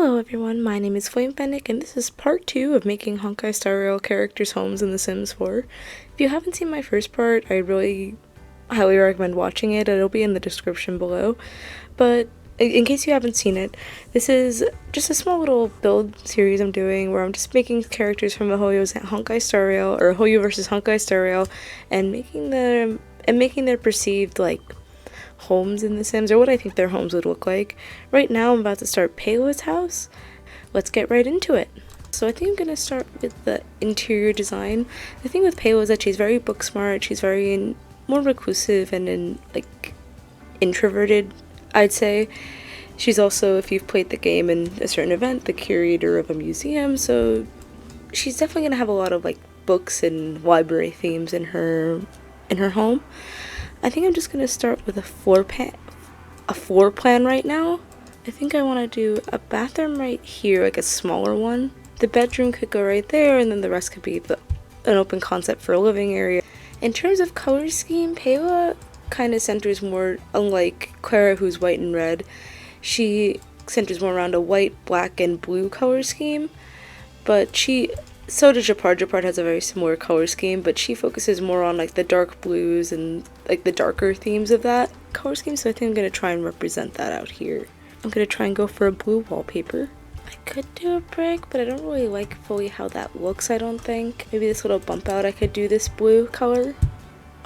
Hello everyone, my name is Flame Fennec and this is part 2 of making Honkai Star Rail characters' homes in The Sims 4. If you haven't seen my first part, I really highly recommend watching it. It'll be in the description below. But in case you haven't seen it, this is just a small little build series I'm doing where I'm just making characters from the Hoyo's Honkai Star Rail, or Hoyo versus Honkai Star Rail, and making their perceived homes in The Sims, or what I think their homes would look like. Right now I'm about to start Payla's house. Let's get right into it. So I think I'm gonna start with the interior design. The thing with Payla is that she's very book smart, she's very more reclusive and introverted, I'd say. She's also, if you've played the game in a certain event, the curator of a museum, so she's definitely gonna have a lot of books and library themes in her home. I think I'm just gonna start with a floor plan right now. I think I want to do a bathroom right here, like a smaller one. The bedroom could go right there, and then the rest could be an open concept for a living area. In terms of color scheme, Payla kind of centers more, unlike Clara, who's white and red. She centers more around a white, black, and blue color scheme, but so does Japard. Japard has a very similar color scheme, but she focuses more on the dark blues and the darker themes of that color scheme, so I think I'm going to try and represent that out here. I'm going to try and go for a blue wallpaper. I could do a brick, but I don't really like fully how that looks, I don't think. Maybe this little bump out, I could do this blue color.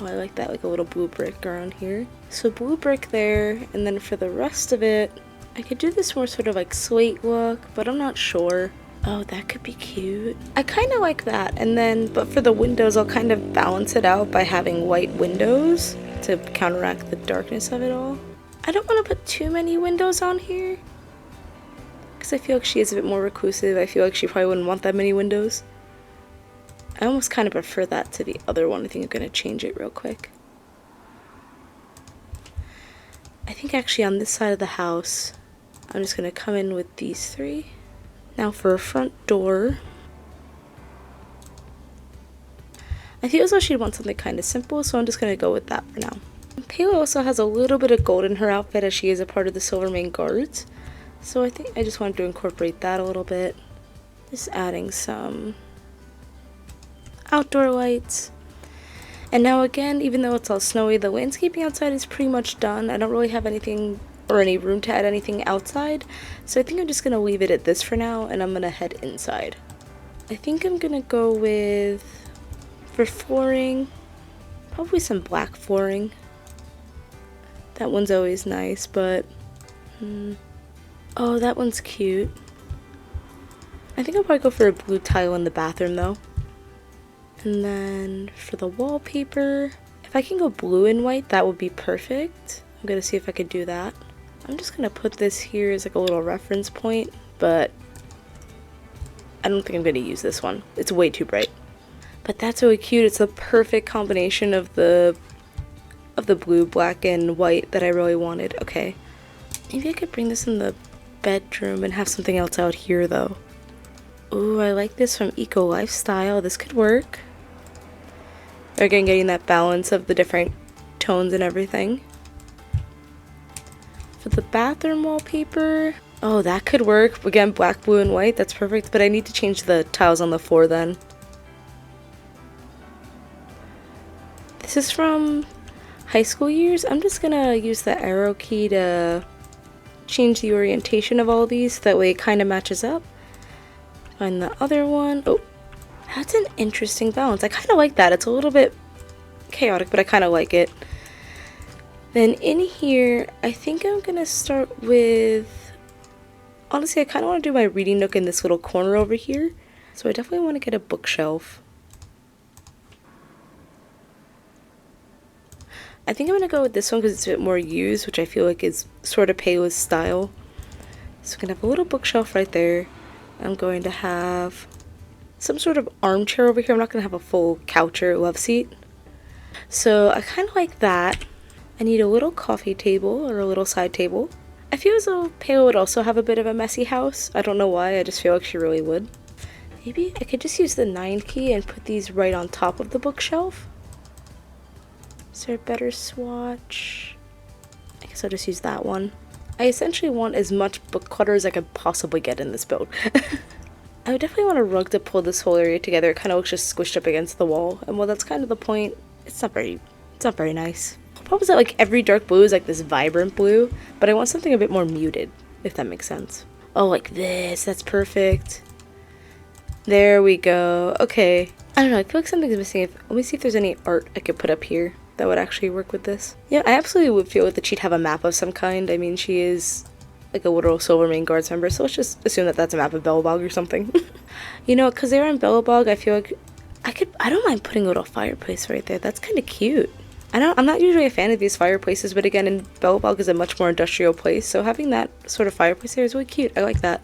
Oh, I like that, like a little blue brick around here. So blue brick there, and then for the rest of it, I could do this more sort of slate look, but I'm not sure. Oh, that could be cute. I kind of like that, and then, but for the windows, I'll kind of balance it out by having white windows to counteract the darkness of it all. I don't want to put too many windows on here, because I feel like she is a bit more reclusive. I feel like she probably wouldn't want that many windows. I almost kind of prefer that to the other one. I think I'm going to change it real quick. I think actually on this side of the house, I'm just going to come in with these three. Now for a front door, I feel as though she'd want something kind of simple, so I'm just going to go with that for now. Payla also has a little bit of gold in her outfit as she is a part of the Silvermane Guards, so I think I just wanted to incorporate that a little bit. Just adding some outdoor lights. And now again, even though it's all snowy, the landscaping outside is pretty much done. I don't really have anything or any room to add anything outside, so I think I'm just gonna leave it at this for now, and I'm gonna head inside. I think I'm gonna go with, for flooring, probably some black flooring. That one's always nice, but oh, that one's cute. I think I'll probably go for a blue tile in the bathroom though. And then for the wallpaper, if I can go blue and white, that would be perfect. I'm gonna see if I could do that. I'm just gonna put this here as a little reference point, but I don't think I'm gonna use this one. It's way too bright. But that's really cute. It's a perfect combination of the blue, black, and white that I really wanted. Okay. Maybe I could bring this in the bedroom and have something else out here though. Ooh, I like this from Eco Lifestyle. This could work. Again, getting that balance of the different tones and everything. For the bathroom wallpaper, oh, that could work. Again, black, blue, and white. That's perfect, but I need to change the tiles on the floor then. This is from high school years. I'm just gonna use the arrow key to change the orientation of all these. That way it kind of matches up. Find the other one. Oh, that's an interesting balance. I kind of like that. It's a little bit chaotic, but I kind of like it. Then in here, I think I'm gonna start with, honestly, I kind of want to do my reading nook in this little corner over here. So I definitely want to get a bookshelf. I think I'm gonna go with this one because it's a bit more used, which I feel like is sort of Payla's style. So I'm gonna have a little bookshelf right there. I'm going to have some sort of armchair over here. I'm not gonna have a full couch or love seat. So I kind of like that. I need a little coffee table or a little side table. I feel as though Payla would also have a bit of a messy house. I don't know why, I just feel like she really would. Maybe I could just use the 9 key and put these right on top of the bookshelf. Is there a better swatch? I guess I'll just use that one. I essentially want as much book clutter as I could possibly get in this build. I would definitely want a rug to pull this whole area together. It kind of looks just squished up against the wall, and while that's kind of the point, it's not very nice. The problem is that like every dark blue is like this vibrant blue, but I want something a bit more muted, if that makes sense. Oh, like this, that's perfect. There we go. Okay. I don't know, I feel like something's missing. Let me see if there's any art I could put up here that would actually work with this. Yeah, I absolutely would feel like that she'd have a map of some kind. I mean, she is like a literal Silvermane Guards member, so let's just assume that that's a map of Belobog or something. You know, because they're in Belobog, I feel like I don't mind putting a little fireplace right there. That's kind of cute. I'm not usually a fan of these fireplaces, but again, in Belobog is a much more industrial place, so having that sort of fireplace there is really cute. I like that.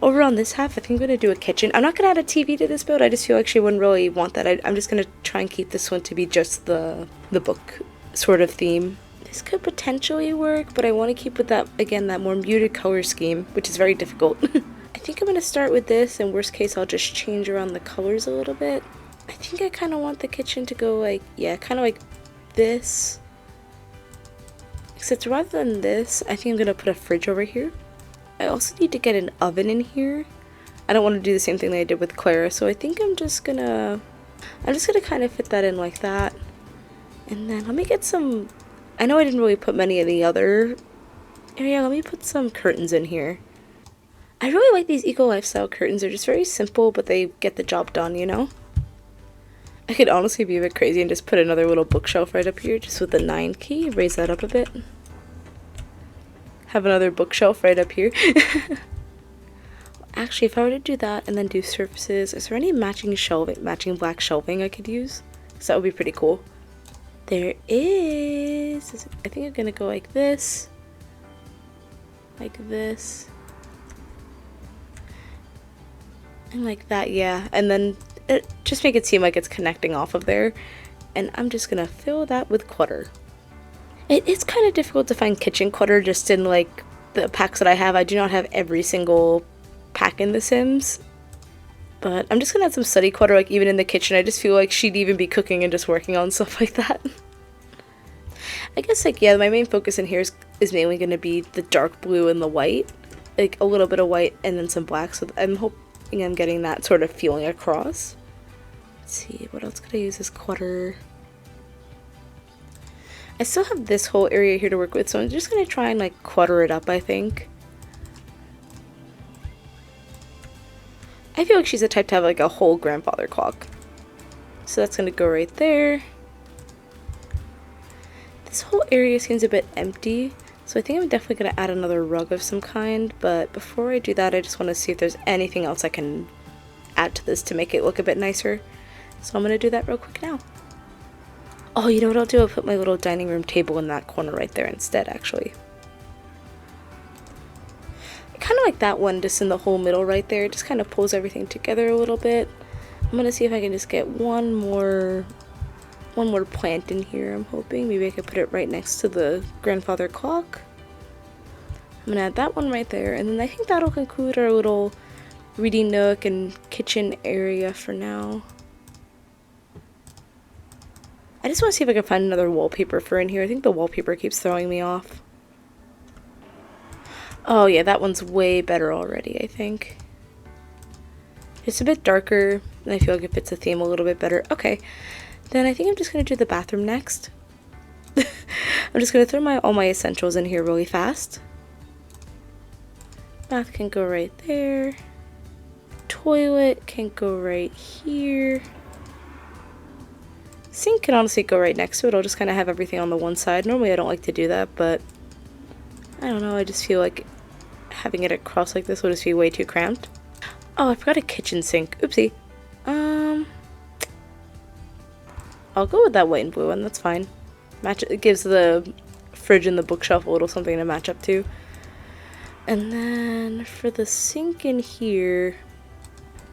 Over on this half, I think I'm going to do a kitchen. I'm not going to add a TV to this build. I just feel like she wouldn't really want that. I'm just going to try and keep this one to be just the book sort of theme. This could potentially work, but I want to keep with that, again, that more muted color scheme, which is very difficult. I think I'm going to start with this, and worst case, I'll just change around the colors a little bit. I think I kind of want the kitchen to go like, yeah, kind of like this. Except rather than this, I think I'm going to put a fridge over here. I also need to get an oven in here. I don't want to do the same thing that I did with Clara, so I think I'm just gonna kind of fit that in like that. And then let me get some, I know I didn't really put many in the other area, let me put some curtains in here. I really like these eco lifestyle curtains. They're just very simple, but they get the job done, you know? I could honestly be a bit crazy and just put another little bookshelf right up here, just with the 9 key, raise that up a bit. Have another bookshelf right up here. Actually, if I were to do that and then do surfaces, is there any matching black shelving I could use? Because that would be pretty cool. There is. I think I'm gonna go like this. Like this. And like that, yeah. And then just make it seem like it's connecting off of there. And I'm just gonna fill that with clutter. It's kind of difficult to find kitchen clutter just in like the packs that I have. I do not have every single pack in The Sims, but I'm just gonna add some study clutter like even in the kitchen. I just feel like she'd even be cooking and just working on stuff like that. I guess like, yeah, my main focus in here is mainly gonna be the dark blue and the white, like a little bit of white and then some black, so I'm hoping I'm getting that sort of feeling across. Let's see, what else could I use as clutter? I still have this whole area here to work with, so I'm just going to try and like clutter it up, I think. I feel like she's the type to have like a whole grandfather clock. So that's going to go right there. This whole area seems a bit empty, so I think I'm definitely going to add another rug of some kind, but before I do that, I just want to see if there's anything else I can add to this to make it look a bit nicer. So I'm going to do that real quick now. Oh, you know what I'll do? I'll put my little dining room table in that corner right there instead, actually. I kind of like that one just in the whole middle right there. It just kind of pulls everything together a little bit. I'm going to see if I can just get one more plant in here, I'm hoping. Maybe I could put it right next to the grandfather clock. I'm going to add that one right there. And then I think that'll conclude our little reading nook and kitchen area for now. I just want to see if I can find another wallpaper for in here. I think the wallpaper keeps throwing me off. Oh yeah, that one's way better already, I think. It's a bit darker, and I feel like it fits the theme a little bit better. Okay, then I think I'm just going to do the bathroom next. I'm just going to throw all my essentials in here really fast. Bath can go right there. Toilet can go right here. Sink can honestly go right next to it. I'll just kind of have everything on the one side. Normally I don't like to do that, but I don't know, I just feel like having it across like this will just be way too cramped. Oh, I forgot a kitchen sink. Oopsie. I'll go with that white and blue one, that's fine. It gives the fridge and the bookshelf a little something to match up to. And then for the sink in here,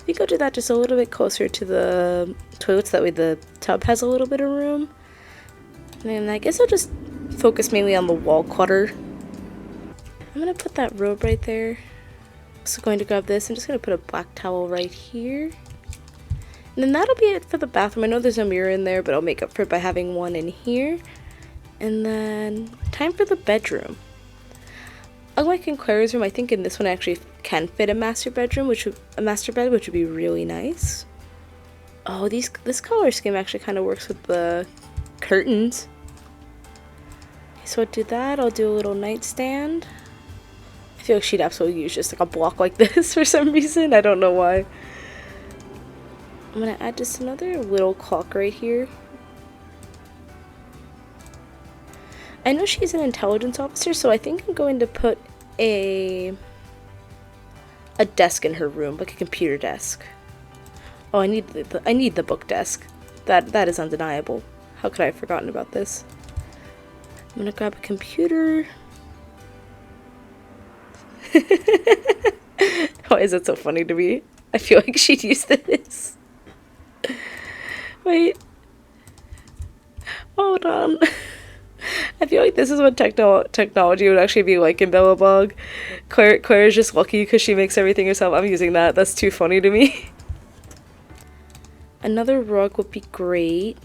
we go do that just a little bit closer to the toilets, that way the tub has a little bit of room. And then I guess I'll just focus mainly on the wall clutter. I'm going to put that robe right there. Also going to grab this. I'm just going to put a black towel right here. And then that'll be it for the bathroom. I know there's no mirror in there, but I'll make up for it by having one in here. And then time for the bedroom. Unlike in Claire's room, I think in this one I actually can fit a master bed, which would be really nice. Oh, this color scheme actually kind of works with the curtains. Okay, so I'll do that. I'll do a little nightstand. I feel like she'd absolutely use just like a block like this for some reason. I don't know why. I'm gonna add just another little clock right here. I know she's an intelligence officer, so I think I'm going to put a desk in her room, like a computer desk. Oh, I need the book desk. That is undeniable. How could I have forgotten about this? I'm gonna grab a computer. Why is it so funny to me? I feel like she'd use this. Wait. Hold on. I feel like this is what technology would actually be like in Bellabog. Claire is just lucky because she makes everything herself. I'm using that. That's too funny to me. Another rug would be great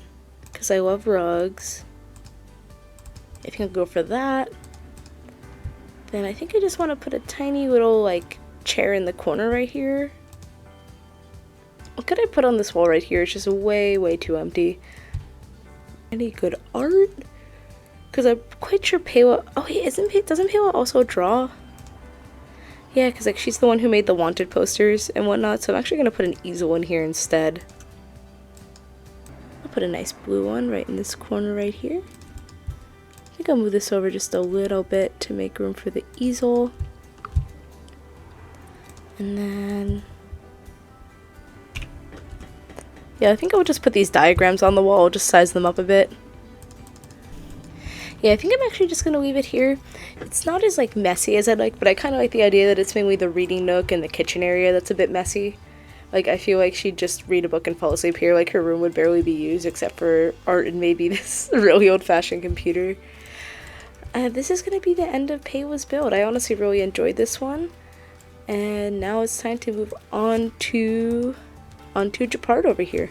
because I love rugs. I think I'll go for that. Then I think I just want to put a tiny little like chair in the corner right here. What could I put on this wall right here? It's just way too empty. Any good art? Because I'm quite sure Paywa... Oh wait, doesn't Paywa also draw? Yeah, because like she's the one who made the wanted posters and whatnot, so I'm actually going to put an easel in here instead. I'll put a nice blue one right in this corner right here. I think I'll move this over just a little bit to make room for the easel. And then... yeah, I think I'll just put these diagrams on the wall, just size them up a bit. Yeah, I think I'm actually just going to leave it here. It's not as like messy as I'd like, but I kind of like the idea that it's mainly the reading nook and the kitchen area that's a bit messy. Like, I feel like she'd just read a book and fall asleep here. Like, her room would barely be used except for art and maybe this really old-fashioned computer. This is going to be the end of Paywa's build. I honestly really enjoyed this one. And now it's time to move on to Japard over here.